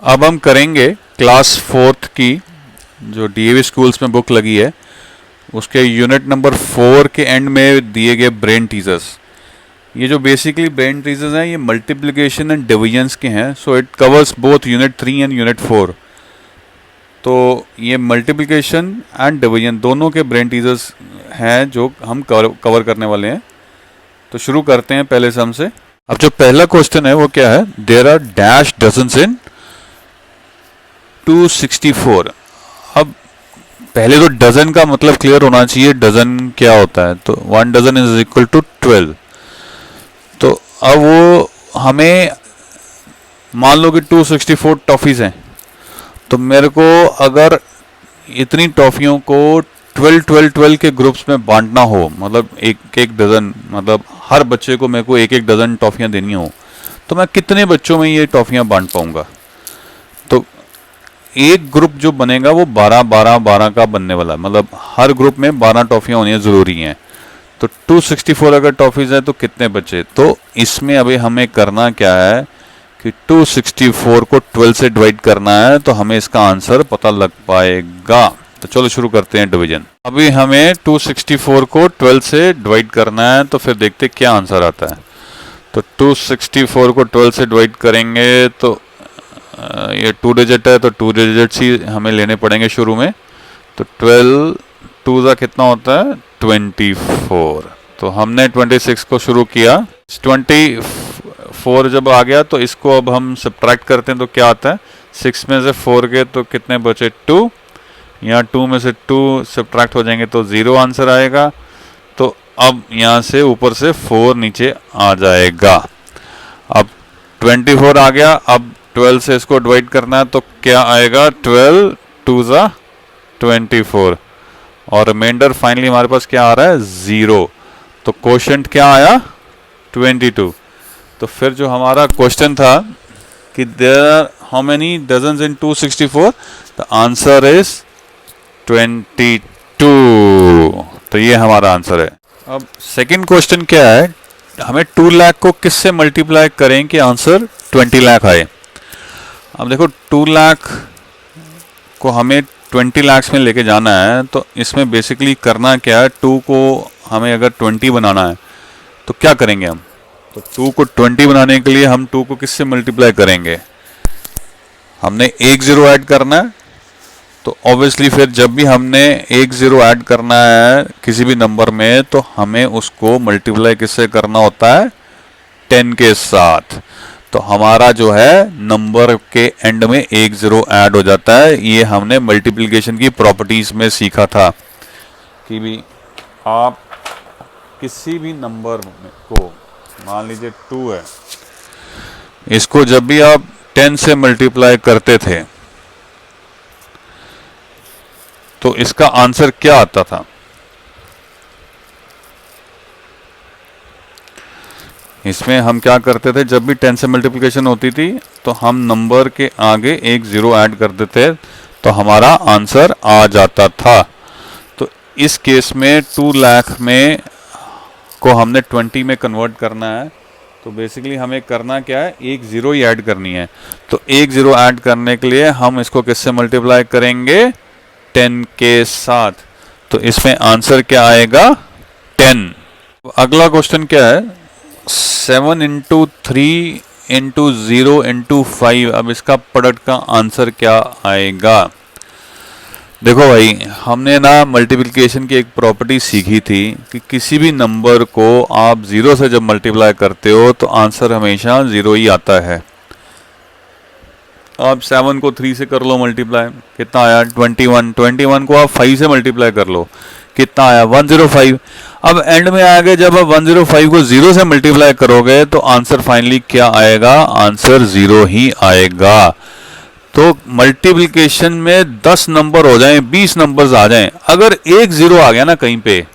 अब हम करेंगे क्लास 4th की जो डीएवी स्कूल्स में बुक लगी है उसके यूनिट नंबर 4 के एंड में दिए गए ब्रेन टीजर्स। ये जो बेसिकली ब्रेन टीजर्स हैं ये मल्टीप्लिकेशन एंड डिवीजन्स के हैं, so it covers both unit 3 and unit 4। तो ये मल्टीप्लिकेशन एंड डिवीजन दोनों के ब्रेन टीजर्स हैं जो हम कवर करने वाले हैं। तो शुरू करते हैं पहले सम से। अब जो पहला क्वेश्चन है वो क्या है, there are dash dozens in 264। अब पहले तो डजन का मतलब क्लियर होना चाहिए, डजन क्या होता है। तो 1 डजन इज इक्वल टू 12। तो अब वो हमें मान लो कि 264 टॉफीज हैं, तो मेरे को अगर इतनी टॉफियों को 12 के ग्रुप्स में बांटना हो, मतलब एक एक डजन, मतलब हर बच्चे को मेरे को एक एक डजन टॉफियां देनी हो, तो मैं कितने बच्चों में ये टॉफियां बांट पाऊंगा। तो एक ग्रुप जो बनेगा वो 12 का बनने वाला है, मतलब हर ग्रुप में 12 टॉफियां होनी जरूरी हैं। तो 264 अगर टॉफीज है तो कितने बचे। तो इसमें अभी हमें करना क्या है कि 264 को 12 से डिवाइड करना है, तो हमें इसका आंसर पता लग पाएगा। तो चलो शुरू करते हैं डिवीजन। अभी हमें 264 को 12 से डिवाइड करना है, तो फिर देखते क्या आंसर आता है। तो 264 को 12 से डिवाइड करेंगे तो ये 2 डिजिट है, तो 2 डिजिट्स ही हमें लेने पड़ेंगे शुरू में। तो 12 2 का कितना होता है 24। तो हमने 26 को शुरू किया, 24 जब आ गया तो इसको अब हम सब्ट्रैक्ट करते हैं तो क्या आता है 6 में से 4 के तो कितने बचे 2, यहाँ 2 में से 2 सब्ट्रैक्ट हो जाएंगे तो 0 आंसर आएगा। तो अब यहाँ से ऊपर से 4 नीचे आ जाएगा। अब 24 आ गया, अब 12 से इसको डिवाइड करना है तो क्या आएगा 12 2 जा 24 और रिमाइंडर फाइनली हमारे पास क्या आ रहा है 0। तो क्वोशंट क्या आया 22। तो फिर जो हमारा क्वेश्चन था कि there are how many dozens in 264, the answer is 22। तो ये हमारा आंसर है। अब सेकंड क्वेश्चन क्या है, हमें 2 लाख को किससे मल्टीप्लाई करें कि आंसर 20 लाख आए। अब देखो 2 लाख को हमें 20 लाख में लेके जाना है, तो इसमें बेसिकली करना क्या है, 2 को हमें अगर 20 बनाना है तो क्या करेंगे हम। तो 2 को 20 बनाने के लिए हम 2 को किससे मल्टीप्लाई करेंगे, हमने एक 0 ऐड करना है। तो ऑब्वियसली फिर जब भी हमने एक 0 ऐड करना है किसी भी नंबर में, तो हमें उसको मल्टीप्लाई किससे करना होता है 10 के साथ। तो हमारा जो है नंबर के एंड में एक 0 ऐड हो जाता है। ये हमने मल्टीप्लिकेशन की प्रॉपर्टीज में सीखा था कि भी आप किसी भी नंबर को, मान लीजिए 2 है, इसको जब भी आप 10 से मल्टीप्लाई करते थे तो इसका आंसर क्या आता था। इसमें हम क्या करते थे, जब भी 10 से मल्टीप्लिकेशन होती थी तो हम नंबर के आगे एक 0 ऐड कर देते तो हमारा आंसर आ जाता था। तो इस केस में 2 लाख में को हमने 20 में कन्वर्ट करना है, तो बेसिकली हमें करना क्या है एक 0 ही ऐड करनी है। तो एक 0 ऐड करने के लिए हम इसको किससे मल्टीप्लाई करेंगे 10 के साथ। तो इसमें आंसर क्या आएगा 10। अगला क्वेश्चन क्या है 7 इंटू 3 इंटू 0 इंटू 5। अब इसका प्रोडक्ट का आंसर क्या आएगा। देखो भाई, हमने ना मल्टीप्लिकेशन की एक प्रॉपर्टी सीखी थी कि किसी भी नंबर को आप 0 से जब मल्टीप्लाई करते हो तो आंसर हमेशा 0 ही आता है। आप 7 को 3 से कर लो मल्टीप्लाई, कितना आया 21 को आप 5 से मल्टीप्लाई कर लो, कितना आया 105। अब एंड में आगे जब आप 105 को 0 से मल्टीप्लाई करोगे तो आंसर फाइनली क्या आएगा, आंसर 0 ही आएगा। तो मल्टीप्लिकेशन में 10 नंबर हो जाएं, 20 नंबर्स आ जाएं, अगर एक 0 आ गया ना कहीं पे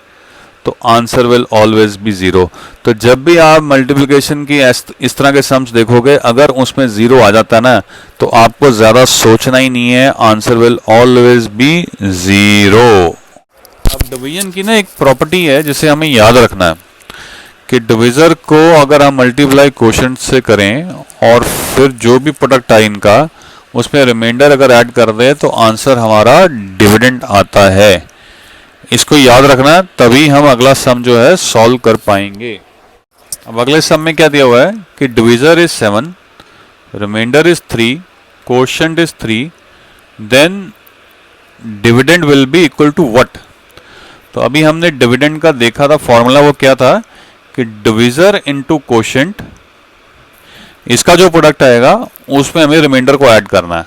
तो आंसर विल ऑलवेज बी 0। तो जब भी आप मल्टीप्लिकेशन की इस तरह के सम्स देखोगे, अगर उसमें 0 आ जाता है ना तो आपको ज्यादा सोचना ही नहीं है, आंसर विल ऑलवेज बी 0। अब डिवीजन की ना एक प्रॉपर्टी है जिसे हमें याद रखना है कि डिविजर को अगर हम मल्टीप्लाई क्वोशंट से करें और फिर जो भी प्रोडक्ट आए इनका उसमें रिमाइंडर अगर ऐड कर दे तो आंसर हमारा डिविडेंड आता है। इसको याद रखना, तभी हम अगला सम जो है सॉल्व कर पाएंगे। अब अगले सम में क्या दिया हुआ है कि divisor is 7, remainder is 3, quotient is 3, then dividend will be equal to what. तो अभी हमने डिविडेंड का देखा था, फॉर्मूला वो क्या था कि डिविजर इनटू कोशेंट, इसका जो प्रोडक्ट आएगा उसमें हमें रिमाइंडर को ऐड करना है।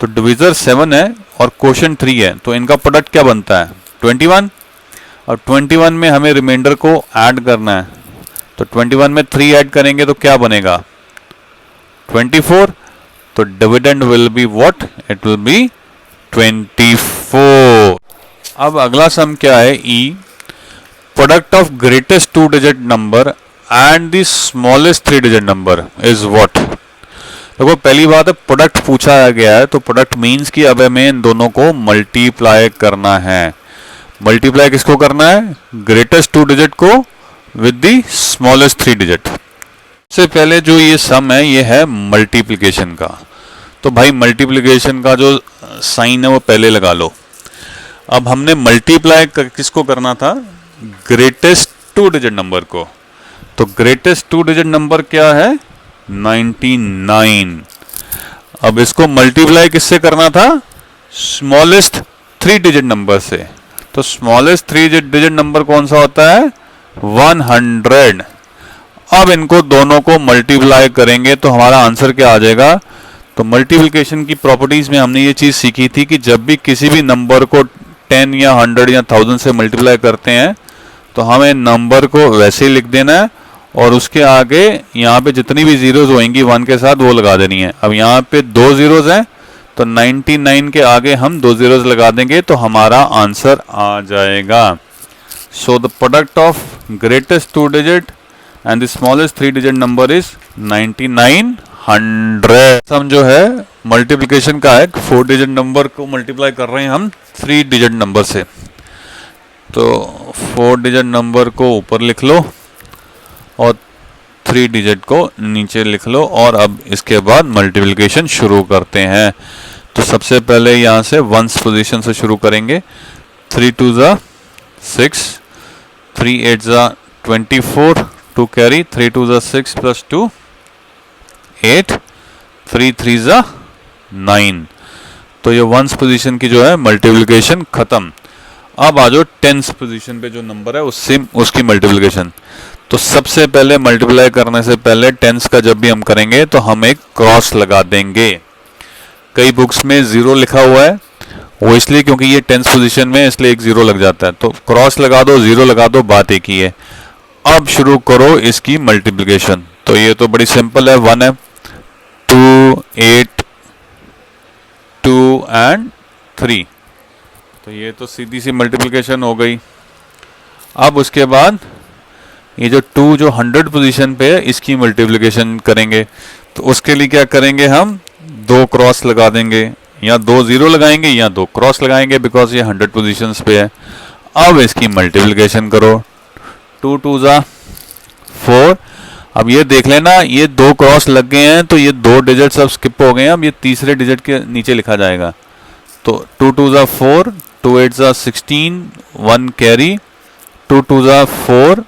तो डिविजर 7 है और कोशेंट 3 है, तो इनका प्रोडक्ट क्या बनता है 21, और 21 में हमें रिमाइंडर को ऐड करना है। तो 21 में 3 ऐड करेंगे तो क्या बनेगा 24। तो dividend will be what, it will be 24। अब अगला सम क्या है ई, product of greatest 2 digit number and the smallest 3 digit number is what. देखो पहली बात है प्रोडक्ट पूछा गया है, तो प्रोडक्ट मीन्स कि अब हमें इन दोनों को मल्टीप्लाई करना है। मल्टीप्लाई किसको करना है, ग्रेटेस्ट 2 डिजिट को विद द स्मॉलेस्ट 3 डिजिट। सबसे पहले जो ये सम है ये है मल्टीप्लिकेशन का। तो भाई मल्टीप्लिकेशन का जो साइन है वो पहले लगा लो। अब हमने मल्टीप्लाई किसको करना था, ग्रेटेस्ट 2 डिजिट नंबर को। तो ग्रेटेस्ट 2 डिजिट नंबर क्या है 99। अब इसको मल्टीप्लाई किससे करना था, स्मॉलेस्ट 3 डिजिट नंबर से। तो स्मॉलेस्ट 3 डिजिट नंबर कौन सा होता है 100। अब इनको दोनों को मल्टीप्लाई करेंगे तो हमारा आंसर क्या आ जाएगा। तो मल्टीप्लिकेशन की प्रॉपर्टीज में हमने ये चीज सीखी थी कि जब भी किसी भी नंबर को 10 या 100 या 1000 से मल्टीप्लाई करते हैं तो हमें नंबर को वैसे ही लिख देना है और उसके आगे यहाँ पे जितनी भी जीरोज होंगी 1 के साथ वो लगा देनी है। अब यहाँ पे 2 जीरोज हैं तो 99 के आगे हम 2 जीरोज लगा देंगे तो हमारा आंसर आ जाएगा। So the product of greatest 2 digit and the smallest 3 digit number is 9900। सम जो है मल्टीप्लिकेशन का है, 4 डिजिट नंबर को मल्टीप्लाई कर रहे हैं हम 3 डिजिट नंबर से। तो 4 डिजिट नंबर को ऊपर लिख लो और 3 डिजिट को नीचे लिख लो और अब इसके बाद मल्टीप्लिकेशन शुरू करते हैं। तो सबसे पहले यहाँ से 1s पोजीशन से शुरू करेंगे। 3 2 ज़ा 6, 3 8 ज़ा 24, 2 कैरी, 3 2 ज़ा 6 प्लस 2 8, 3 3 ज़ा 9। तो ये 1s पोजीशन की जो है मल्टीप्लिकेशन खत्म। अब आ जाओ 10s पोजीशन पे जो नंबर है उससे उसकी मल्टीप्लिकेशन। तो सबसे पहले मल्टीप्लाई करने से पहले 10s का जब भी हम करेंगे तो हम एक क्रॉस लगा देंगे। कई बुक्स में 0 लिखा हुआ है, वो इसलिए क्योंकि ये 10s पोजीशन में इसलिए एक 0 लग जाता है। तो क्रॉस लगा दो, 0 लगा दो, बात एक ही है। अब शुरू करो इसकी मल्टीप्लिकेशन। तो ये तो बड़ी सिंपल है, 1 है, 2 8 2 एंड 3। तो ये तो सीधी सी मल्टीप्लिकेशन हो गई। अब उसके बाद ये जो 2 जो 100 पोजीशन पे है इसकी मल्टीप्लिकेशन करेंगे। तो उसके लिए क्या करेंगे, हम 2 क्रॉस लगा देंगे, या 2 0 लगाएंगे या 2 क्रॉस लगाएंगे बिकॉज ये 100 पोजीशंस पे है। अब इसकी मल्टीप्लिकेशन करो। 2 2 ज़ा 4। अब ये देख लेना ये 2 क्रॉस लग गए हैं तो ये 2 डिजिट अब स्किप हो गए हैं। अब ये तीसरे डिजिट के नीचे लिखा जाएगा। तो 2 2 ज़ा 4, 2 8 ज़ा 16, 1 कैरी, 2 2 ज़ा 4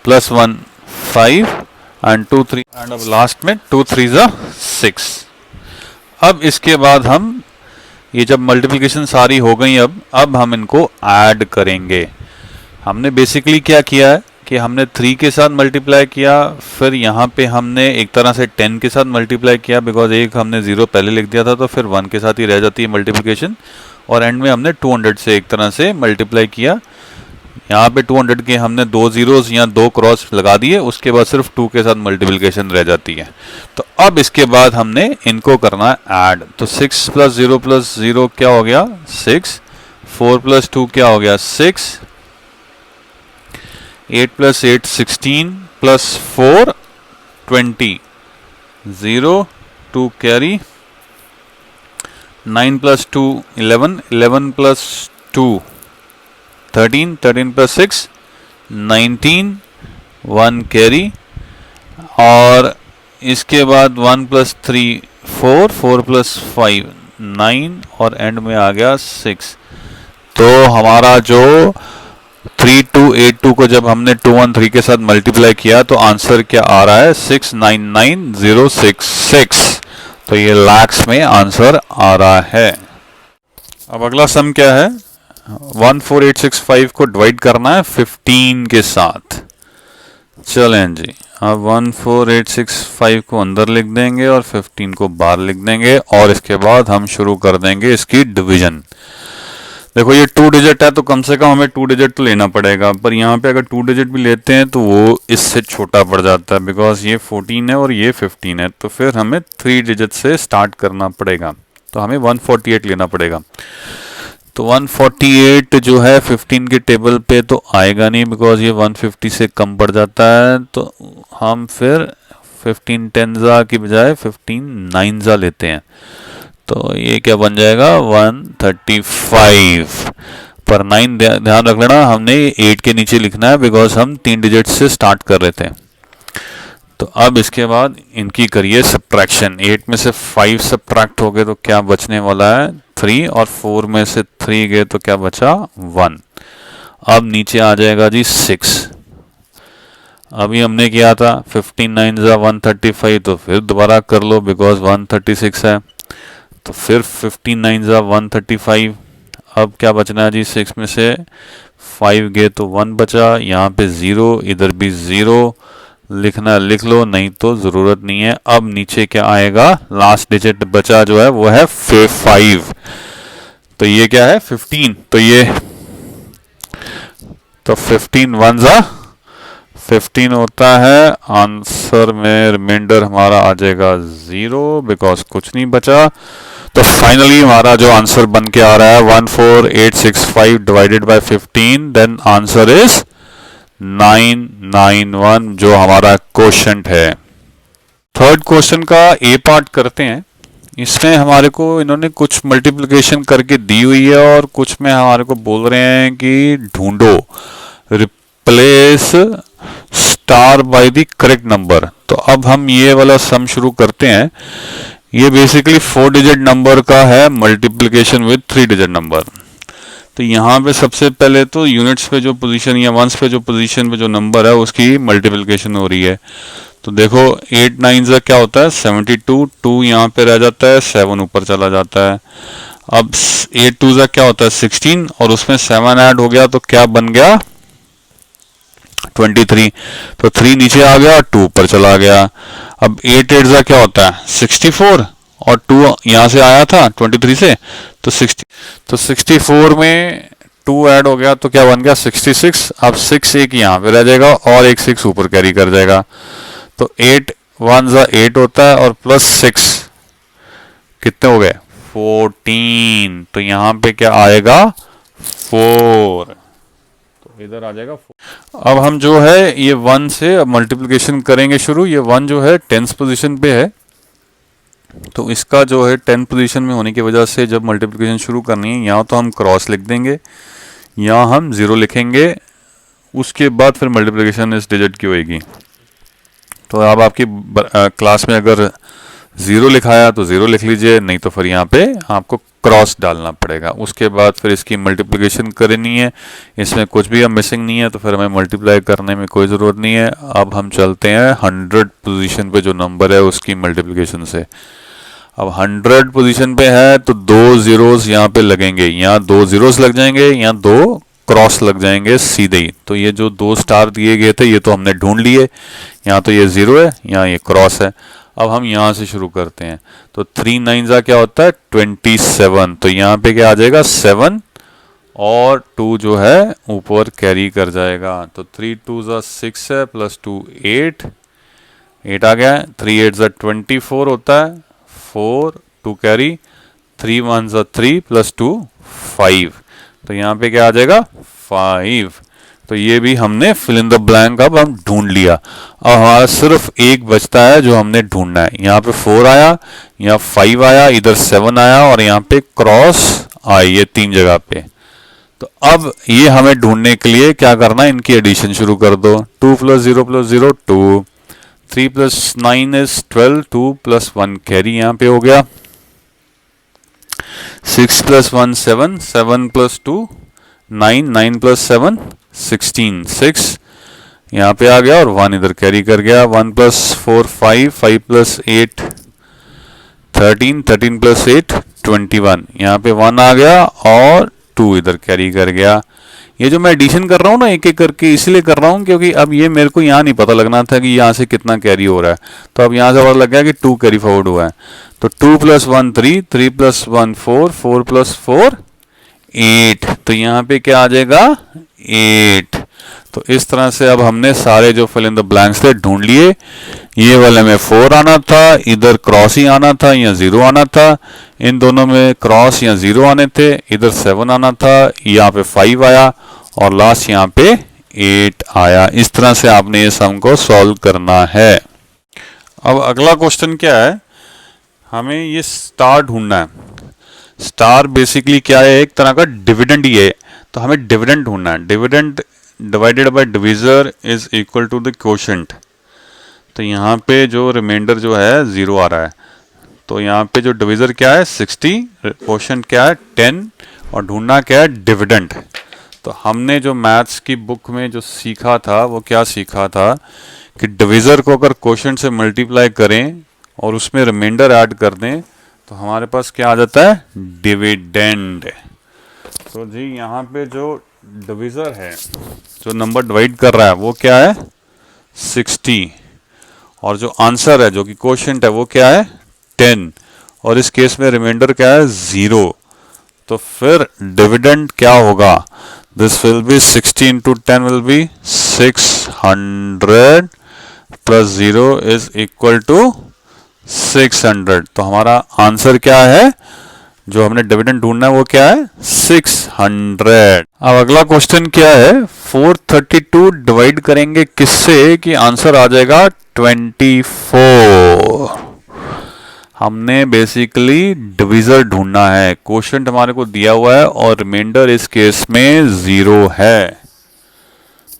प्लस 1 5 एंड 2 3 एंड अब लास्ट में 2 3 ज़ा 6। अब इसके बाद हम ये जब मल्टीप्लिकेशन सारी हो गई अब हम इनको ऐड करेंगे। हमने बेसिकली क्या किया है कि हमने 3 के साथ मल्टीप्लाई किया, फिर यहाँ पे हमने एक तरह से 10 के साथ मल्टीप्लाई किया बिकॉज एक हमने 0 पहले लिख दिया था तो फिर 1 के साथ ही रह जाती है मल्टीप्लिकेशन, और एंड में हमने 200 से एक तरह से मल्टीप्लाई किया। यहाँ पे 200 के हमने 2 जीरोस या 2 क्रॉस लगा दिए, उसके बाद सिर्फ 2 के साथ मल्टीप्लिकेशन रह जाती है। तो अब इसके बाद हमने इनको करना है ऐड। तो 6 प्लस 0 क्या हो गया 6, 4 प्लस 2 क्या हो गया 6, 8 plus 8 16 plus 4 20, 0 2 carry, 9 plus 2 11, 11 plus 2 13, 13 plus 6 19, 1 carry, और इसके बाद 1 प्लस 3 4, 4 प्लस 5 9 और एंड में आ गया 6। तो हमारा जो 3282 को जब हमने 213 के साथ मल्टीप्लाई किया तो आंसर क्या आ रहा है 699066। तो ये लैक्स में आंसर आ रहा है। अब अगला सम क्या है, 14865 को डिवाइड करना है 15 के साथ। चलें जी, अब 14865 को अंदर लिख देंगे और 15 को बाहर लिख देंगे और इसके बाद हम शुरू कर देंगे इसकी डिवीजन। देखो ये 2 डिजिट है तो कम से कम हमें 2 डिजिट तो लेना पड़ेगा, पर यहाँ पे अगर 2 डिजिट भी लेते हैं तो वो इससे छोटा पड़ जाता है, बिकॉज ये 14 है और ये 15 है, तो फिर हमें 3 डिजिट से स्टार्ट करना पड़ेगा। तो हमें 148 लेना पड़ेगा। तो 148 जो है 15 के टेबल पे तो आएगा नहीं, बिकॉज ये 150 से कम पड़ जाता है। तो हम फिर 15 टेंजा की बजाय 15 नाइनजा लेते हैं। तो ये क्या बन जाएगा 135। पर 9 ध्यान रख लेना, हमने 8 के नीचे लिखना है बिकॉज हम 3 डिजिट से स्टार्ट कर रहे थे। तो अब इसके बाद इनकी करिए सब्ट्रैक्शन। 8 में से 5 सब्ट्रैक्ट हो गए तो क्या बचने वाला है 3, और 4 में से 3 गए तो क्या बचा 1। अब नीचे आ जाएगा जी 6। अभी हमने किया था 15 9 135, तो फिर दोबारा कर लो बिकॉज 136 है। तो फिर 15 9 135। अब क्या बचना है जी 6 में से 5 गए तो 1 बचा, यहाँ पे 0, इधर भी 0 लिखना लिख लो, नहीं तो जरूरत नहीं है। अब नीचे क्या आएगा, लास्ट डिजिट बचा जो है वो है 5। तो ये क्या है 15। तो 15 1 जा 15 होता है। आंसर में रिमाइंडर हमारा आ जाएगा 0 बिकॉज कुछ नहीं बचा। तो फाइनली हमारा जो आंसर बन के आ रहा है 14865 divided by 15, then answer is 991 जो हमारा क्वेश्चन है। थर्ड क्वेश्चन का ए पार्ट करते हैं। इसमें हमारे को इन्होंने कुछ मल्टीप्लिकेशन करके दी हुई है और कुछ में हमारे को बोल रहे हैं कि ढूंढो replace star by the correct number. तो अब हम ये वाला सम शुरू करते हैं। ये बेसिकली 4 डिजिट नंबर का है मल्टीप्लिकेशन विद 3 डिजिट नंबर। तो यहाँ पे सबसे पहले तो यूनिट्स पे जो पोजीशन या वंस पे जो पोजीशन पे जो नंबर है उसकी मल्टीप्लिकेशन हो रही है। तो देखो 8 9 क्या होता है 72, 2 यहाँ पे रह जाता है, 7 ऊपर चला जाता है। अब 8 2 क्या होता है 16 और उसमें 7 ऐड हो गया तो क्या बन गया 23। तो 3 नीचे आ गया, 2 ऊपर चला गया। अब 8 8 क्या होता है 64 और 2 यहाँ से आया था 23 से, तो 64 में 2 ऐड हो गया तो क्या बन गया 66। अब 6 एक यहाँ पे रह जाएगा और एक 6 ऊपर कैरी कर जाएगा। तो 8 1 8 होता है और प्लस 6 कितने हो गए 14। तो यहाँ पे क्या आएगा 4, तो इधर आ जाएगा 4। अब हम जो है ये 1 से अब मल्टीप्लिकेशन करेंगे शुरू। ये 1 जो है 10th पोजीशन पे है, तो इसका जो है 10th पोजीशन में होने की वजह से जब मल्टीप्लिकेशन शुरू करनी है यहाँ तो हम क्रॉस लिख देंगे, यहाँ हम 0 लिखेंगे, उसके बाद फिर मल्टीप्लिकेशन इस डिजिट की होएगी। तो अब आपकी क्लास में अगर 0 लिखाया तो 0 लिख लीजिए, नहीं तो फिर यहाँ पे आपको क्रॉस डालना पड़ेगा। उसके बाद फिर इसकी मल्टीप्लिकेशन करनी है। इसमें कुछ भी अब मिसिंग नहीं है तो फिर हमें मल्टीप्लाई करने में कोई ज़रूरत नहीं है। अब हम चलते हैं 100 पोजीशन पे जो नंबर है उसकी मल्टीप्लिकेशन से। अब 100 पोजीशन पे है तो 2 zeros यहाँ पे लगेंगे, यहाँ 2 zeros लग जाएंगे, यहाँ 2 क्रॉस लग जाएंगे सीधे ही। तो ये जो 2 स्टार दिए गए थे ये तो हमने ढूंढ लिए, यहाँ तो ये 0 है, यहाँ ये क्रॉस है। अब हम यहाँ से शुरू करते हैं। तो 3 9 क्या होता है 27। तो यहाँ पे क्या आ जाएगा 7 और 2 जो है ऊपर कैरी कर जाएगा। तो 3 2 6 है प्लस 2 8 आ गया है। 3 8 24 होता है, 4 2 कैरी, 3 1 3 प्लस 2 5। तो यहाँ पे क्या आ जाएगा 5। तो ये भी हमने फिल इन द ब्लैंक अब हम ढूंढ लिया। अब हमारा सिर्फ एक बचता है जो हमने ढूंढना है। यहाँ पे 4 आया, यहाँ 5 आया, इधर 7 आया और यहाँ पे क्रॉस आई, ये 3 जगह पे। तो अब ये हमें ढूंढने के लिए क्या करना है, इनकी एडिशन शुरू कर दो। 2 + 0 + 0 2, 3 + 9 इज 12, 2 + 1 कैरी यहाँ पे हो गया, 6 + 1 7, 7 + 2 9, 9 + 7 16, 6 यहाँ पे आ गया और 1 इधर कैरी कर गया, 1 + 4 5, 5 + 8 13, 13 + 8 21, यहाँ पे 1 आ गया और 2 इधर कैरी कर गया। ये जो मैं एडिशन कर रहा हूँ ना एक एक करके इसलिए कर रहा हूँ क्योंकि अब ये मेरे को यहाँ नहीं पता लगना था कि यहाँ से कितना कैरी हो रहा है, तो अब यहाँ से पता लग गया कि 2 कैरी फॉरवर्ड हुआ है। तो 2 + 1 3, 3 + 1 4, 4 + 4 8, तो यहाँ पे क्या आ जाएगा 8। तो इस तरह से अब हमने सारे जो फिल इन द ब्लैंक्स थे ढूंढ लिए। ये वाले में 4 आना था, इधर क्रॉस ही आना था या 0 आना था, इन दोनों में क्रॉस या 0 आने थे, इधर 7 आना था, यहाँ पे 5 आया और लास्ट यहाँ पे 8 आया। इस तरह से आपने ये सम को सॉल्व करना है। अब अगला क्वेश्चन क्या है, हमें ये स्टार ढूंढना है। स्टार बेसिकली क्या है, एक तरह का डिविडेंड ही है, तो हमें डिविडेंड ढूंढना है। Dividend divided by divisor is equal to the quotient. तो यहाँ पे जो रिमाइंडर जो है 0 आ रहा है, तो यहाँ पे जो डिविजर क्या है 60, क्वोशंट क्या है 10 और ढूंढना क्या है डिविडेंड। तो हमने जो मैथ्स की बुक में जो सीखा था वो क्या सीखा था कि डिविजर को अगर क्वोशंट से मल्टीप्लाई करें और उसमें रिमाइंडर ऐड कर दें तो हमारे पास क्या आ जाता है डिविडेंड। तो जी यहाँ पे जो डिविजर है, जो नंबर डिवाइड कर रहा है वो क्या है 60 और जो आंसर है जो कि क्वोशंट है वो क्या है 10 और इस केस में रिमाइंडर क्या है 0। तो फिर डिविडेंड क्या होगा, this will be 60 into 10 will be 600 plus 0 is equal to 600। तो हमारा आंसर क्या है, जो हमने डिविडेंड ढूंढना है वो क्या है 600। अब अगला क्वेश्चन क्या है, 432 डिवाइड करेंगे किससे कि आंसर आ जाएगा 24। हमने बेसिकली डिविजर ढूंढना है, क्वोशंट हमारे को दिया हुआ है और रिमाइंडर इस केस में 0 है।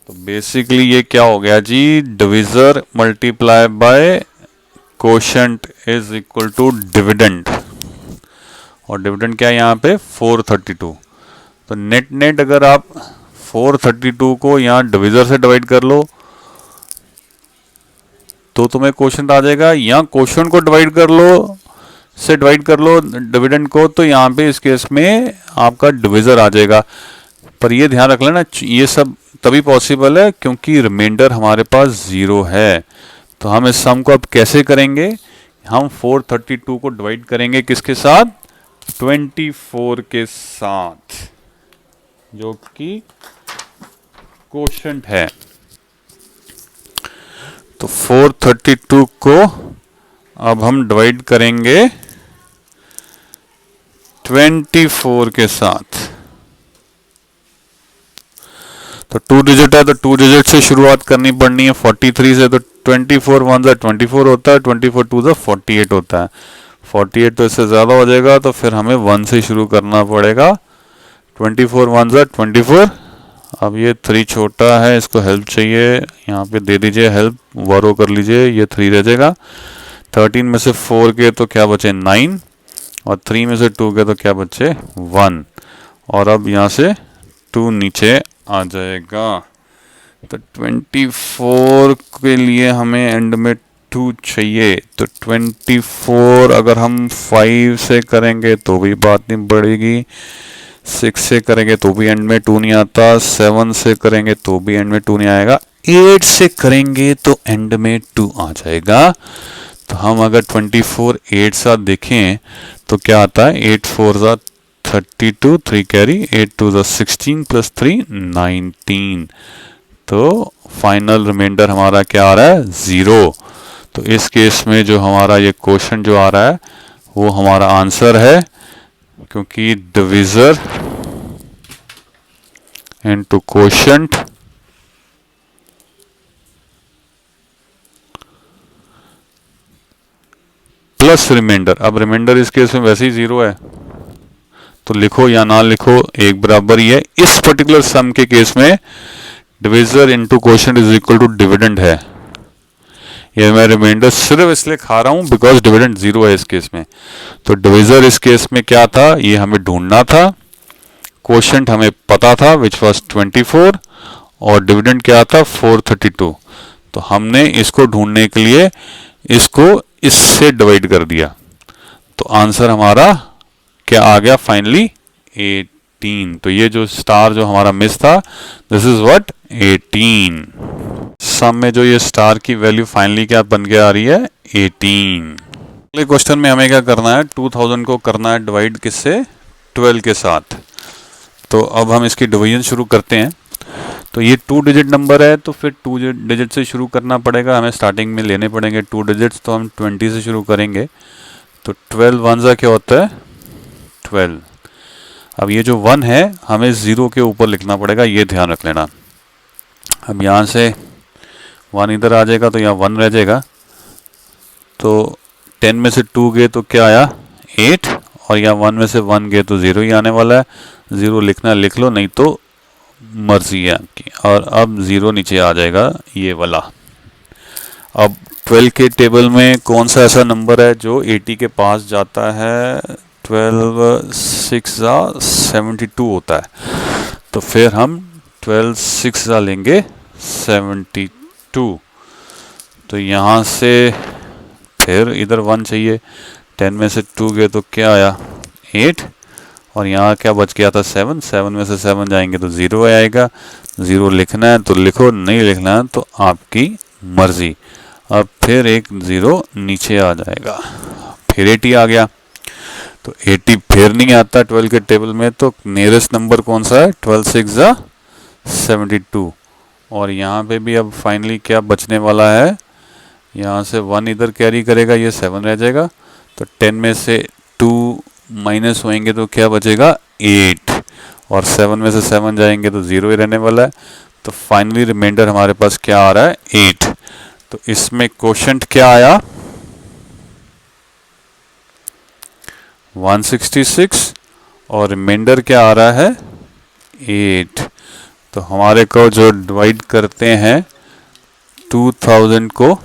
तो बेसिकली ये क्या हो गया जी, divisor multiply by quotient is equal to dividend और डिविडेंड क्या है यहाँ पे 432। तो नेट नेट अगर आप 432 को यहाँ डिविजर से डिवाइड कर लो तो तुम्हें क्वोशंट आ जाएगा, यहाँ क्वोशंट को डिवाइड कर लो से डिवाइड कर लो डिविडेंड को, तो यहाँ पे इस केस में आपका डिविजर आ जाएगा। पर ये ध्यान रख लेना ये सब तभी पॉसिबल है क्योंकि रिमाइंडर हमारे पास 0 है। तो हम इस सम को अब कैसे करेंगे, हम 432 को डिवाइड करेंगे किसके साथ 24 के साथ जो कि क्वोशंट है। तो 432 को अब हम डिवाइड करेंगे 24 के साथ। तो 2 डिजिट है तो 2 डिजिट से शुरुआत करनी पड़नी है, 43 से तो 24 1 जा 24 होता है, 24 2 जा 48 होता है, 48 तो इससे ज़्यादा हो जाएगा तो फिर हमें 1 से शुरू करना पड़ेगा। 24 1 जा 24। अब ये 3 छोटा है, इसको हेल्प चाहिए, यहाँ पे दे दीजिए हेल्प, वरो कर लीजिए, ये 3 रह जाएगा। 13 में से 4 के तो क्या बचे 9 और 3 में से 2 के तो क्या बचे 1 और अब यहाँ से 2 नीचे आ जाएगा। तो 24 के लिए हमें एंड में 2 चाहिए, तो 24 अगर हम 5 से करेंगे तो भी बात नहीं बढ़ेगी, 6 से करेंगे तो भी एंड में 2 नहीं आता, 7 से करेंगे तो भी एंड में 2 नहीं आएगा, 8 से करेंगे तो एंड में 2 आ जाएगा। तो हम अगर 24 8 साथ देखें तो क्या आता है 8 4 जा 32, 3 कैरी, 8 2 जा 16 प्लस 3 19। तो फाइनल रिमाइंडर हमारा क्या आ रहा है 0। तो इस केस में जो हमारा ये क्वेश्चन जो आ रहा है वो हमारा आंसर है, क्योंकि divisor into quotient plus remainder. अब रिमाइंडर इस केस में वैसे ही 0 है तो लिखो या ना लिखो एक बराबर ही है। इस पर्टिकुलर सम के केस में divisor into quotient is equal to dividend है, ये मैं रिमाइंडर सिर्फ इसलिए खा रहा हूँ बिकॉज डिविडेंड 0 है इस केस में। तो डिविजर इस केस में क्या था, ये हमें ढूंढना था। क्वोशंट हमें पता था विच वॉज 24 और डिविडेंड क्या था 432। तो हमने इसको ढूंढने के लिए इसको इससे डिवाइड कर दिया। तो आंसर हमारा क्या आ गया फाइनली 18। तो ये जो स्टार जो हमारा मिस था, दिस इज व्हाट 18। सम में जो ये स्टार की वैल्यू फाइनली क्या बन के आ रही है 18। अगले क्वेश्चन में हमें क्या करना है, 2000 को करना है डिवाइड किससे 12 के साथ। तो अब हम इसकी डिवीजन शुरू करते हैं। तो ये 2 डिजिट नंबर है तो फिर 2 डिजिट से शुरू करना पड़ेगा, हमें स्टार्टिंग में लेने पड़ेंगे 2 डिजिट्स। तो हम 20 से शुरू करेंगे। तो 12 वन ज़ा क्या होता है 12। अब ये जो 1 है हमें 0 के ऊपर लिखना पड़ेगा, ये ध्यान रख लेना। अब यहाँ से 1 इधर आ जाएगा तो यहाँ 1 रह जाएगा। तो 10 में से 2 गए तो क्या आया 8 और यहाँ 1 में से 1 गए तो 0 ही आने वाला है। 0 लिखना लिख लो, नहीं तो मर्जी है आपकी। और अब 0 नीचे आ जाएगा ये वाला। अब 12 के टेबल में कौन सा ऐसा नंबर है जो 80 के पास जाता है, 12 6 72 होता है। तो फिर हम 12 6 लेंगे 72। तो यहाँ से फिर इधर 1 चाहिए, 10 में से 2 गए तो क्या आया 8 और यहाँ क्या बच गया था 7। 7 में से 7 जाएंगे तो 0 आएगा। 0 लिखना है तो लिखो, नहीं लिखना है तो आपकी मर्जी। अब फिर एक 0 नीचे आ जाएगा, फिर 80 आ गया। तो 80 फिर नहीं आता 12 के टेबल में। तो नियरेस्ट नंबर कौन सा है 12 6 72। और यहाँ पे भी अब फाइनली क्या बचने वाला है, यहाँ से 1 इधर कैरी करेगा, ये 7 रह जाएगा। तो 10 में से 2 माइनस होएंगे तो क्या बचेगा 8 और 7 में से 7 जाएंगे तो 0 ही रहने वाला है। तो फाइनली रिमाइंडर हमारे पास क्या आ रहा है 8। तो इसमें क्वोशंट क्या आया 166 और रिमाइंडर क्या आ रहा है 8। तो हमारे को जो डिवाइड करते हैं 2000 को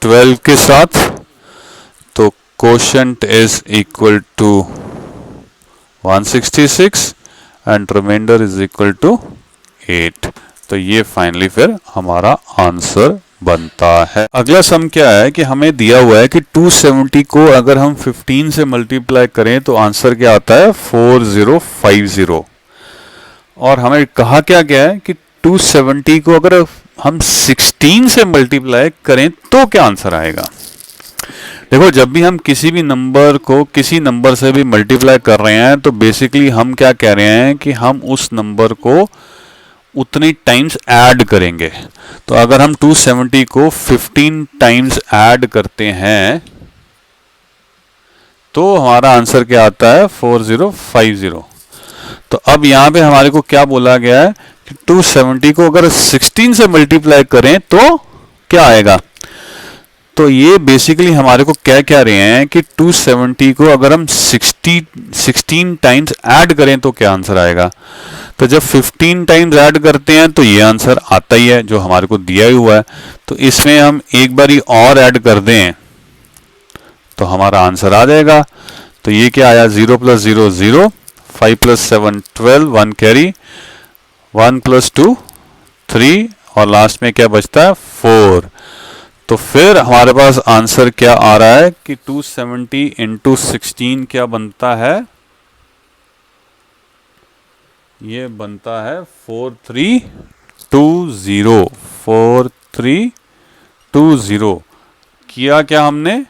12 के साथ, तो quotient is equal to 166 and remainder is equal to 8। तो ये फाइनली फिर हमारा आंसर बनता है। अगला सम क्या है कि हमें दिया हुआ है कि 270 को अगर हम 15 से मल्टीप्लाई करें तो आंसर क्या आता है 4050। और हमें कहा क्या गया है कि 270 को अगर हम 16 से मल्टीप्लाई करें तो क्या आंसर आएगा। देखो, जब भी हम किसी भी नंबर को किसी नंबर से भी मल्टीप्लाई कर रहे हैं तो बेसिकली हम क्या कह रहे हैं कि हम उस नंबर को उतनी टाइम्स ऐड करेंगे। तो अगर हम 270 को 15 टाइम्स ऐड करते हैं तो हमारा आंसर क्या आता है 4050। तो अब यहां पे हमारे को क्या बोला गया है कि 270 को अगर 16 से मल्टीप्लाई करें तो क्या आएगा। तो ये बेसिकली हमारे को क्या कह रहे हैं कि 270 को अगर हम 16 टाइम्स ऐड करें तो क्या आंसर आएगा। तो जब 15 टाइम्स ऐड करते हैं तो ये आंसर आता ही है जो हमारे को दिया ही हुआ है। तो इसमें हम एक बारी और ऐड कर दें तो हमारा आंसर आ जाएगा। तो ये क्या आया 0 + 0 0, 5 + 7 12, 1 कैरी, 1 + 2 3 और लास्ट में क्या बचता है 4। तो फिर हमारे पास आंसर क्या आ रहा है कि 270 × 16 क्या बनता है, ये बनता है 4320। 4320 किया क्या हमने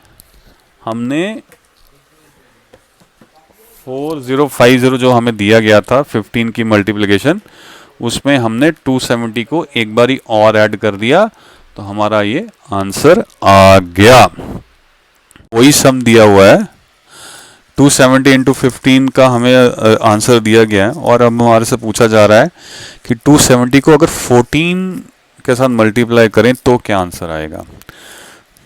4050 जो हमें दिया गया था 15 की मल्टीप्लिकेशन, उसमें हमने 270 को एक बारी और ऐड कर दिया तो हमारा ये आंसर आ गया। वही सम दिया हुआ है 270 × 15 का हमें आंसर दिया गया है। और अब हमारे से पूछा जा रहा है कि 270 को अगर 14 के साथ मल्टीप्लाई करें तो क्या आंसर आएगा।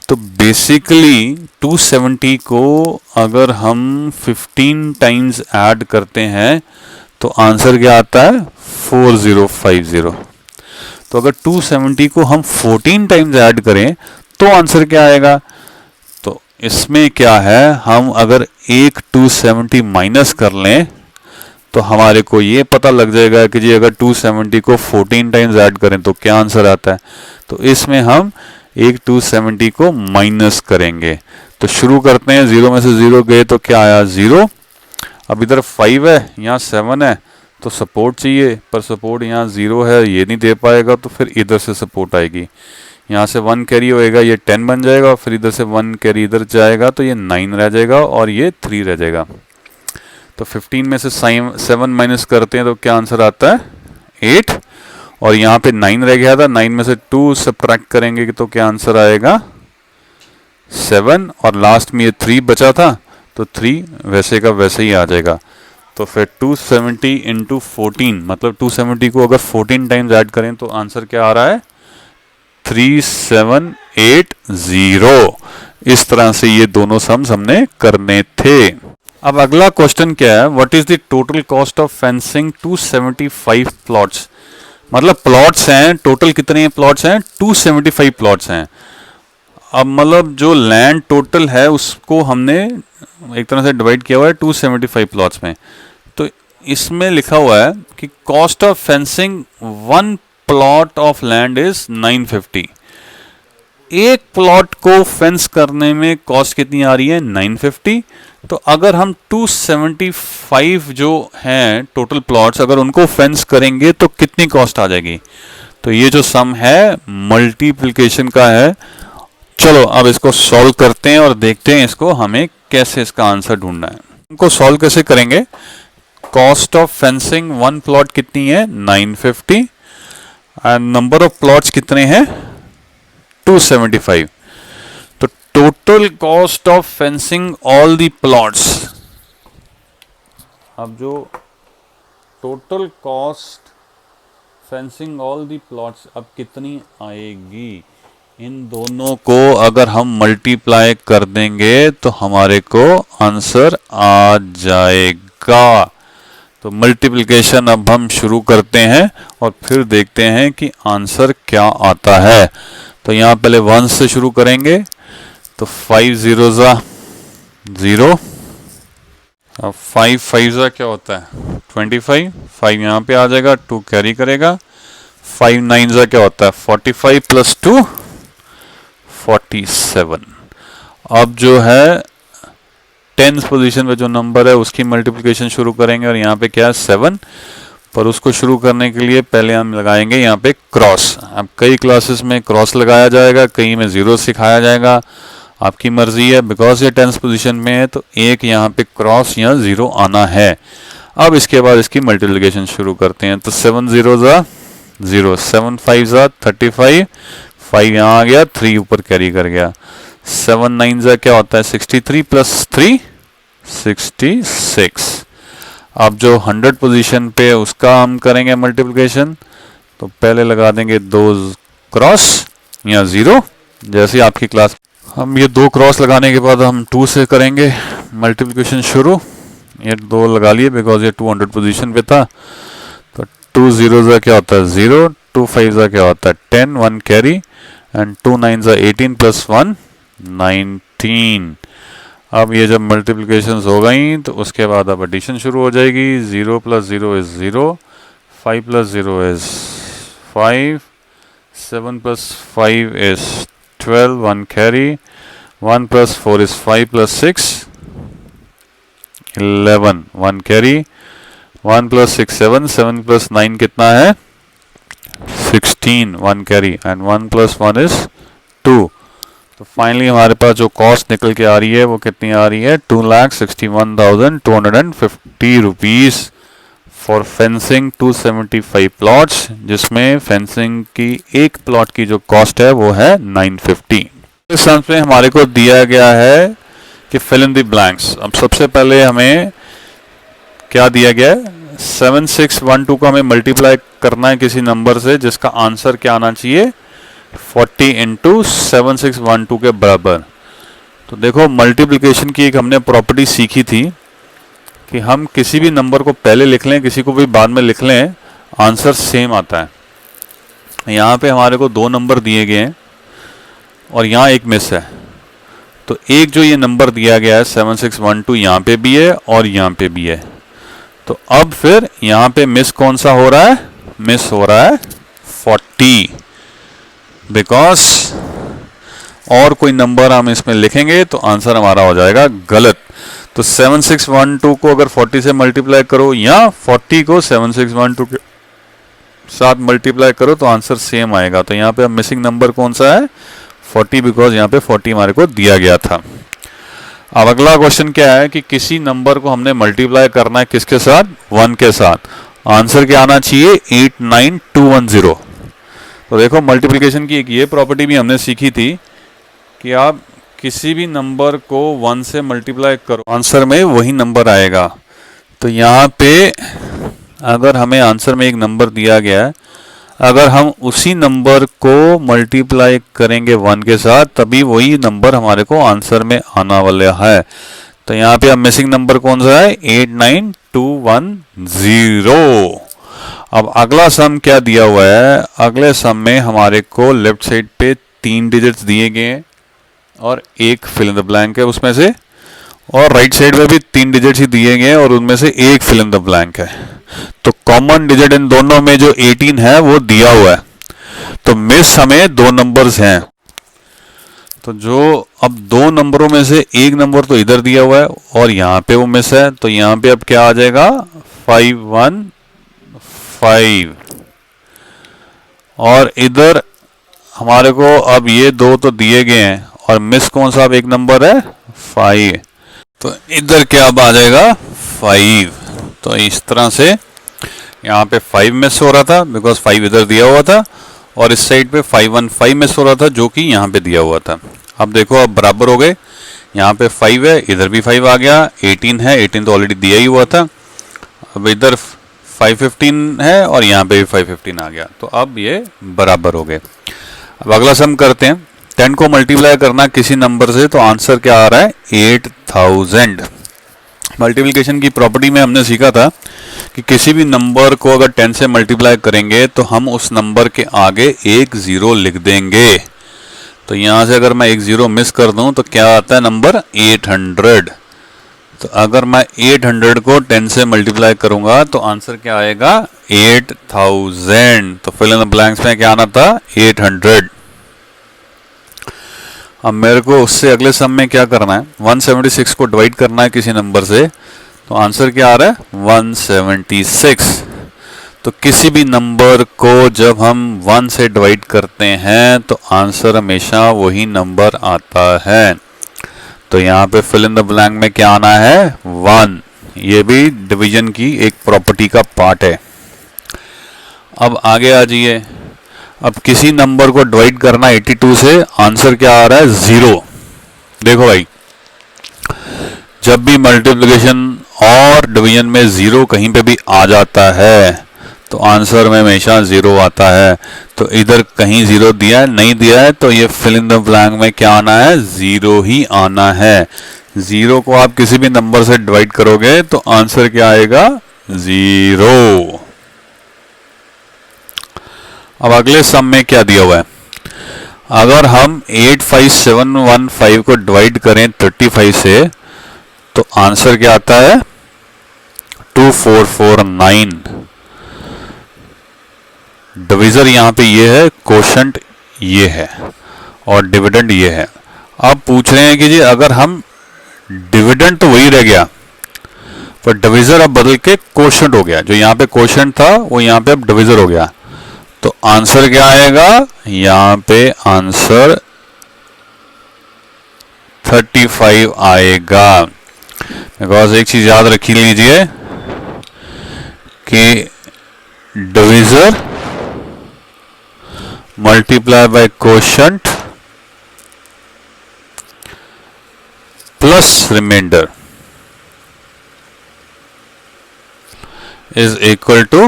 तो बेसिकली 270 को अगर हम 15 टाइम्स ऐड करते हैं तो आंसर क्या आता है 4050। तो अगर 270 को हम 14 टाइम्स ऐड करें तो आंसर क्या आएगा? तो इसमें क्या है, हम अगर एक 270 माइनस कर लें तो हमारे को ये पता लग जाएगा कि जी अगर 270 को 14 टाइम्स ऐड करें तो क्या आंसर आता है। तो इसमें हम एक 270 को माइनस करेंगे। तो शुरू करते हैं, 0 में से 0 गए तो क्या आया? 0। अब इधर 5 है, यहाँ 7 है, तो सपोर्ट चाहिए, पर सपोर्ट यहाँ 0 है, ये नहीं दे पाएगा, तो फिर इधर से सपोर्ट आएगी। यहाँ से 1 कैरी होएगा, ये 10 बन जाएगा, फिर इधर से 1 कैरी इधर जाएगा तो ये 9 रह जाएगा और ये 3 रह जाएगा। तो 15 में से 7 माइनस करते हैं तो क्या आंसर आता है? 8। और यहाँ पे 9 रह गया था, 9 में से 2 सब्ट्रैक्ट करेंगे तो क्या आंसर आएगा? 7। और लास्ट में ये 3 बचा था, तो 3 वैसे का वैसे ही आ जाएगा। तो फिर 270 इंटू 14, मतलब 270 को अगर 14 टाइम्स ऐड करें तो आंसर क्या आ रहा है? 3780। इस तरह से ये दोनों सम्स हमने करने थे। अब अगला क्वेश्चन क्या है? What is the total cost of fencing 275 plots? मतलब प्लॉट्स हैं, टोटल कितने प्लॉट्स हैं? 275 प्लॉट्स हैं। अब मतलब जो लैंड टोटल है उसको हमने एक तरह से डिवाइड किया हुआ है 275 प्लॉट्स में। तो इसमें लिखा हुआ है कि cost of fencing 1 plot of land is 950। एक प्लॉट को फेंस करने में कॉस्ट कितनी आ रही है? 950। तो अगर हम 275 जो हैं टोटल प्लॉट्स, अगर उनको फेंस करेंगे तो कितनी कॉस्ट आ जाएगी? तो ये जो सम है मल्टीप्लिकेशन का है। चलो अब इसको सॉल्व करते हैं और देखते हैं इसको हमें कैसे इसका आंसर ढूंढना है। इनको सॉल्व कैसे करेंगे? कॉस्ट ऑफ फेंसिंग 1 प्लॉट कितनी है? 950 एंड नंबर ऑफ प्लॉट्स कितने हैं? 275। तो total cost of fencing all the plots, अब जो total cost fencing all the plots अब कितनी आएगी? इन दोनों को अगर हम मल्टीप्लाई कर देंगे तो हमारे को आंसर आ जाएगा। तो मल्टीप्लिकेशन अब हम शुरू करते हैं और फिर देखते हैं कि आंसर क्या आता है। तो यहाँ पहले 1 से शुरू करेंगे, तो 5 0 ज़ा 0, अब 5 5 ज़ा क्या होता है? 25, 5 यहाँ पे आ जाएगा, 2 कैरी करेगा, 5 9 ज़ा क्या होता है? 45 प्लस 2 47। अब जो है 10th पोजीशन पे जो नंबर है उसकी मल्टीप्लिकेशन शुरू करेंगे और यहाँ पे क्या है? 7। पर उसको शुरू करने के लिए पहले हम लगाएंगे यहाँ पे क्रॉस। अब कई क्लासेस में क्रॉस लगाया जाएगा, कई में 0 सिखाया जाएगा, आपकी मर्जी है। बिकॉज ये 10th पोजीशन में है तो एक यहाँ पे क्रॉस या 0 आना है। अब इसके बाद इसकी मल्टीप्लिकेशन शुरू करते हैं। तो 7 0 ज़ा 0, 7 5 ज़ा 35, 5 यहाँ आ गया, 3 ऊपर कैरी कर गया, 7 9 ज़ा क्या होता है? 63 प्लस 3 66। अब जो 100 पोजीशन पे उसका हम करेंगे मल्टीप्लिकेशन, तो पहले लगा देंगे 2 क्रॉस या 0, जैसे आपकी क्लास। हम ये 2 क्रॉस लगाने के बाद हम 2 से करेंगे मल्टीप्लिकेशन शुरू। ये 2 लगा लिए बिकॉज ये 200 पोजीशन पे था। तो 2 0 ज़ा क्या होता है? 0, 2 5 ज़ा क्या होता है? 10, 1 कैरी एंड 2 9 ज़ा 18 प्लस 1 19। अब ये जब मल्टीप्लिकेशंस हो गई तो उसके बाद अब एडिशन शुरू हो जाएगी। 0 plus 0 is 0, 5 plus 0 is 5, 7 plus 5 is 12, 1 carry, 1 plus 4 is 5 plus 6 11, 1 carry, 1 plus 6 7, 7 plus 9 कितना है? 16, 1 कैरी एंड 1 प्लस 1 इज 2। तो फाइनली हमारे पास जो कॉस्ट निकल के आ रही है वो कितनी आ रही है? 2,61,250 रुपीज़ फॉर फेंसिंग 275 प्लॉट्स, जिसमें फेंसिंग की एक प्लॉट की जो कॉस्ट है वो है 950। इस सेंस में हमारे को दिया गया है कि फिल इन द ब्लैंक्स। अब सबसे पहले हमें क्या दिया गया है? 7612 को हमें मल्टीप्लाई करना है किसी नंबर से जिसका आंसर क्या आना चाहिए? 40 इंटू 7612 के बराबर। तो देखो मल्टीप्लिकेशन की एक हमने प्रॉपर्टी सीखी थी कि हम किसी भी नंबर को पहले लिख लें, किसी को भी बाद में लिख लें, आंसर सेम आता है। यहाँ पे हमारे को दो नंबर दिए गए हैं और यहाँ एक मिस है, तो एक जो ये नंबर दिया गया है 7612 यहाँ पे भी है और यहाँ पे भी है। तो अब फिर यहाँ पे मिस कौन सा हो रहा है? मिस हो रहा है 40, बिकॉज और कोई नंबर हम इसमें लिखेंगे तो आंसर हमारा हो जाएगा गलत। तो 7612 को अगर 40 से मल्टीप्लाई करो या 40 को 7612 के साथ मल्टीप्लाई करो तो आंसर सेम आएगा। तो यहाँ पे अब मिसिंग नंबर कौन सा है? 40, बिकॉज यहाँ पे 40 हमारे को दिया गया था। अब अगला क्वेश्चन क्या है कि किसी नंबर को हमने मल्टीप्लाई करना है किसके साथ? 1 के साथ। आंसर क्या आना चाहिए? 89210। तो देखो मल्टीप्लिकेशन की एक ये प्रॉपर्टी भी हमने सीखी थी कि आप किसी भी नंबर को 1 से मल्टीप्लाई करो, आंसर में वही नंबर आएगा। तो यहाँ पे अगर हमें आंसर में एक नंबर दिया गया है, अगर हम उसी नंबर को मल्टीप्लाई करेंगे 1 के साथ तभी वही नंबर हमारे को आंसर में आना वाला है। तो यहाँ पे अब मिसिंग नंबर कौन सा है? 89210। अब अगला सम क्या दिया हुआ है? अगले सम में हमारे को लेफ्ट साइड पे 3 डिजिट्स दिए गए हैं और एक फिल इन द ब्लैंक है उसमें से, और राइट साइड में भी 3 डिजिट्स ही दिए गए हैं और उनमें से एक फिल इन द ब्लैंक है। तो कॉमन डिजिट इन दोनों में जो 18 है वो दिया हुआ है। तो मिस हमें 2 नंबर्स हैं। तो जो अब 2 नंबरों में से एक नंबर तो इधर दिया हुआ है और यहाँ पे वो मिस है, तो यहाँ पे अब क्या आ जाएगा? 515। और इधर हमारे को अब ये 2 तो दिए गए हैं और मिस कौन सा अब एक नंबर है? 5। तो इधर क्या अब आ जाएगा? 5। तो इस तरह से यहाँ पे 5 मिस हो रहा था बिकॉज 5 इधर दिया हुआ था, और इस साइड पे 515 मिस हो रहा था जो कि यहाँ पे दिया हुआ था। अब देखो अब बराबर हो गए, यहाँ पे 5 है, इधर भी 5 आ गया, 18 है, 18 तो ऑलरेडी दिया ही हुआ था। अब इधर 515 है और यहाँ पे भी 515 आ गया, तो अब ये बराबर हो गए। अब अगला सम करते हैं। 10 को मल्टीप्लाई करना किसी नंबर से, तो आंसर क्या आ रहा है? 8000। मल्टीप्लिकेशन की प्रॉपर्टी में हमने सीखा था कि किसी भी नंबर को अगर 10 से मल्टीप्लाई करेंगे तो हम उस नंबर के आगे एक 0 लिख देंगे। तो यहाँ से अगर मैं एक 0 मिस कर दूं तो क्या आता है नंबर? 800। तो अगर मैं 800 को 10 से मल्टीप्लाई करूंगा तो आंसर क्या आएगा? 8000। तो फिल इन द ब्लैंक्स में क्या आना था? 800। अब मेरे को उससे अगले सम में क्या करना है? 176 को डिवाइड करना है किसी नंबर से, तो आंसर क्या आ रहा है? 176। तो किसी भी नंबर को जब हम 1 से डिवाइड करते हैं तो आंसर हमेशा वही नंबर आता है। तो यहाँ पे फिल इन द ब्लैंक में क्या आना है? 1। ये भी डिवीजन की एक प्रॉपर्टी का पार्ट है। अब आगे आ जाइए। अब किसी नंबर को डिवाइड करना 82 से, आंसर क्या आ रहा है? 0। देखो भाई, जब भी मल्टीप्लिकेशन और डिवीजन में 0 कहीं पे भी आ जाता है तो आंसर में हमेशा 0 आता है। तो इधर कहीं 0 दिया है, नहीं दिया है, तो ये फिल इन द ब्लैंक में क्या आना है? 0 ही आना है। 0 को आप किसी भी नंबर से डिवाइड करोगे तो आंसर क्या आएगा? 0। अब अगले सम में क्या दिया हुआ है? अगर हम 85715 को डिवाइड करें 35 से तो आंसर क्या आता है? 2449। डिविजर यहाँ पे ये है, कोशेंट ये है और डिविडेंड ये है। अब पूछ रहे हैं कि जी अगर हम डिविडेंड तो वही रह गया पर डिविजर अब बदल के कोशेंट हो गया, जो यहाँ पे कोशेंट था वो यहाँ पे अब डिविजर हो गया, तो आंसर क्या आएगा? यहाँ पे आंसर 35 आएगा। बिकॉज एक चीज याद रखी लीजिए कि divisor multiply by quotient plus remainder is equal to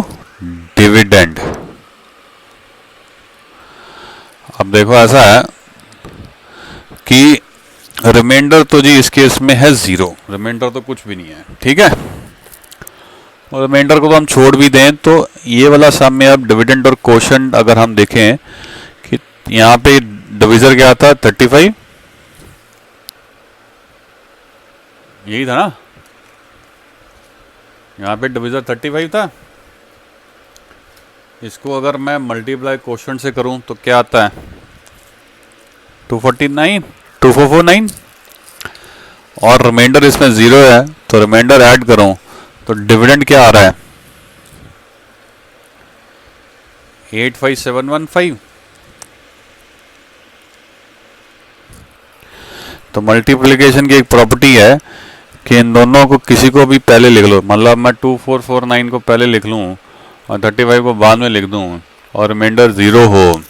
dividend. अब देखो ऐसा है कि रिमाइंडर तो जी इस केस में है 0, रिमाइंडर तो कुछ भी नहीं है, ठीक है। और रिमाइंडर को तो हम छोड़ भी दें तो ये वाला सम में अब डिविडेंड और कोशेंट अगर हम देखें कि यहाँ पे डिविजर क्या था 35, यही था ना, यहाँ पे डिविजर 35 था। इसको अगर मैं मल्टीप्लाई कोशेंट से करूं तो क्या आता है 249, 2449 और रिमाइंडर इसमें 0 है तो रिमाइंडर ऐड करूं तो डिविडेंड क्या आ रहा है 85715। तो मल्टीप्लिकेशन की एक प्रॉपर्टी है कि इन दोनों को किसी को भी पहले लिख लो, मतलब मैं 2449 को पहले लिख लूँ और 35 को बाद में लिख दूँ और रिमाइंडर 0 हो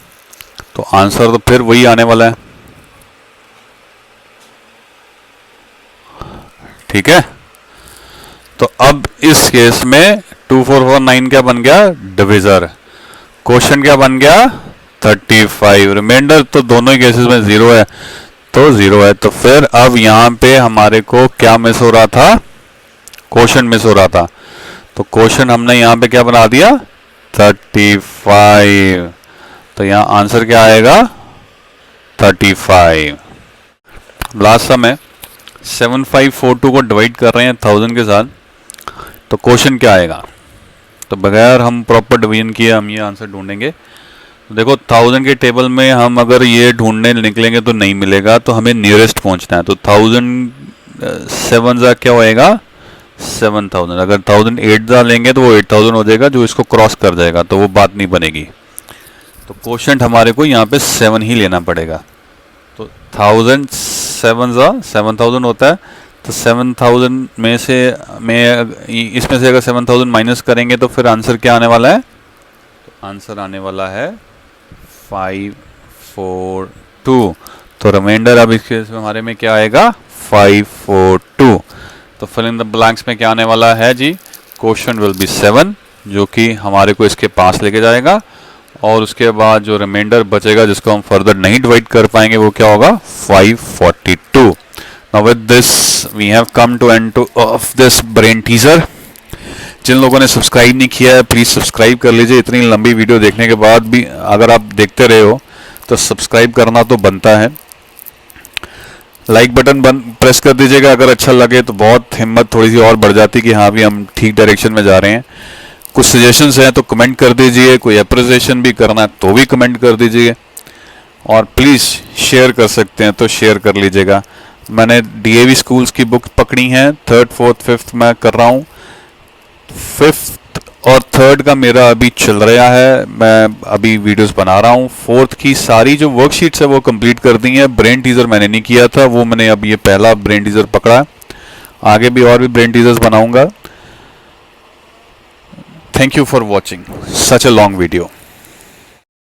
तो आंसर तो फिर वही आने वाला है। ठीक है, तो अब इस केस में 2449 क्या बन गया डिविजर, क्वेश्चन क्या बन गया 35, रिमाइंडर तो दोनों ही केसेस में 0 है तो 0 है। तो फिर अब यहाँ पे हमारे को क्या मिस हो रहा था, क्वेश्चन मिस हो रहा था, तो क्वेश्चन हमने यहाँ पे क्या बना दिया 35। तो यहाँ आंसर क्या आएगा 35। लास्ट सम है 7542 को डिवाइड कर रहे हैं 1000 के साथ, तो क्वेश्चन क्या आएगा। तो बगैर हम प्रॉपर डिवीजन किए हम ये आंसर ढूंढेंगे। तो देखो 1000 के टेबल में हम अगर ये ढूंढने निकलेंगे तो नहीं मिलेगा, तो हमें नियरेस्ट पहुंचना है। तो 1000 7 क्या होएगा 7000, अगर 1008 लेंगे तो वो 8000 हो जाएगा जो इसको क्रॉस कर जाएगा, तो वो बात नहीं बनेगी। तो क्वोशंट हमारे को यहाँ पे 7 ही लेना पड़ेगा। तो 1000 7000 होता है, तो 7000 में से इसमें से अगर 7000 माइनस करेंगे तो फिर आंसर क्या आने वाला है, तो आंसर आने वाला है 542। तो रिमाइंडर अब इसके हमारे में क्या आएगा 542। तो फिल इन द ब्लैंक्स में क्या आने वाला है जी, क्वोशंट विल बी 7 जो कि हमारे को इसके पास लेके जाएगा, और उसके बाद जो रिमाइंडर बचेगा जिसको हम फर्दर नहीं डिवाइड कर पाएंगे वो क्या होगा 542। Now with this we have come to end of this brain teaser. जिन लोगों ने सब्सक्राइब नहीं किया है प्लीज़ सब्सक्राइब कर लीजिए। इतनी लंबी वीडियो देखने के बाद भी अगर आप देखते रहे हो तो सब्सक्राइब करना तो बनता है। लाइक बटन प्रेस कर दीजिएगा अगर अच्छा लगे तो, बहुत हिम्मत थोड़ी सी और बढ़ जाती कि हाँ भी हम ठीक डायरेक्शन में जा रहे हैं। कुछ सजेशंस हैं तो कमेंट कर दीजिए, कोई अप्रिसिएशन भी करना है तो भी कमेंट कर दीजिए, और प्लीज़ शेयर कर सकते हैं तो शेयर कर लीजिएगा। मैंने डीएवी स्कूल्स की बुक पकड़ी हैं, 3rd 4th 5th मैं कर रहा हूँ। 5th और 3rd का मेरा अभी चल रहा है, मैं अभी वीडियोस बना रहा हूँ। 4th की सारी जो वर्कशीट्स है वो कंप्लीट कर दी है। ब्रेन टीजर मैंने नहीं किया था, वो मैंने अब ये पहला ब्रेन टीजर पकड़ा है। आगे भी और भी ब्रेन टीजर्स बनाऊंगा। Thank you for watching such a long video.